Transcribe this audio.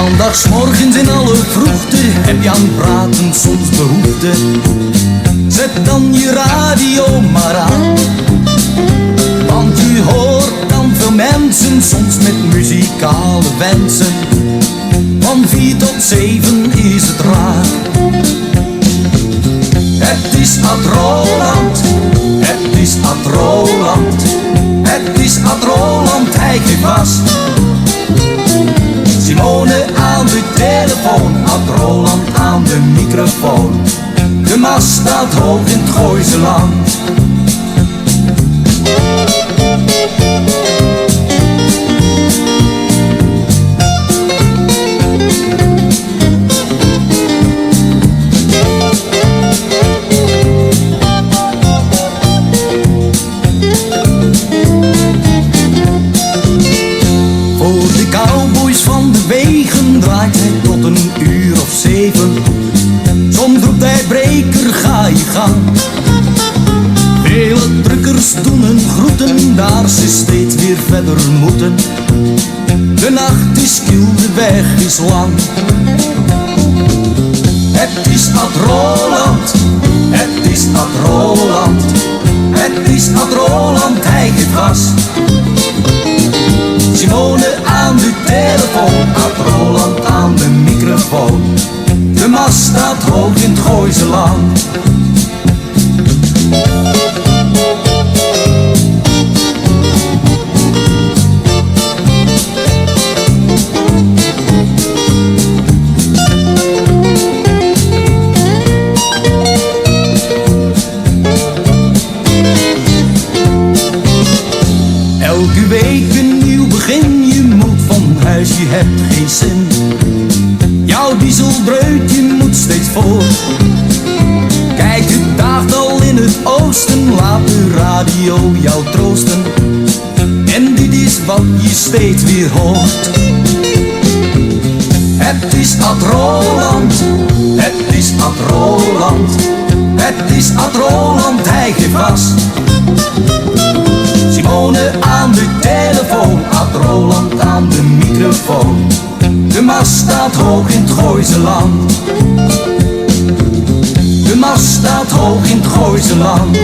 Maandagsmorgens in alle vroegte heb je aan praten soms behoefte. Zet dan je radio maar aan, want je hoort dan veel mensen soms met muzikale wensen. Van 4 tot 7 is het raar. Het is Ad Roland, het is Ad Roland, het is Ad Roland, hij geeft vast. Simone aan de telefoon, Ad Roland aan de microfoon. De mast staat hoog in het Gooise land. Voor de cowboys van de wegen draait hij tot een uur of 7. Soms roept hij breker, ga je gang. Vele truckers doen hun groeten, daar ze steeds weer verder moeten. De nacht is kil, de weg is lang. Het is Ad Roland, het is Ad Roland, het is Ad Roland, hij geeft gas. Simone aan de telefoon, Ad Roland aan de microfoon. De mast staat hoog in het Gooise land. Elke week een nieuw begin, je moet van huis, je hebt geen zin. Jouw dieselbreutje moet steeds voor. Kijk, het daagt al in het oosten, laat de radio jou troosten. En dit is wat je steeds weer hoort. Het is Ad Roland, het is Ad Roland, het is Ad Roland, hij geeft gas. Simone aan de telefoon, Ad Roland aan de microfoon. De mast staat hoog in het Gooise land. De mast staat hoog in het Gooise land.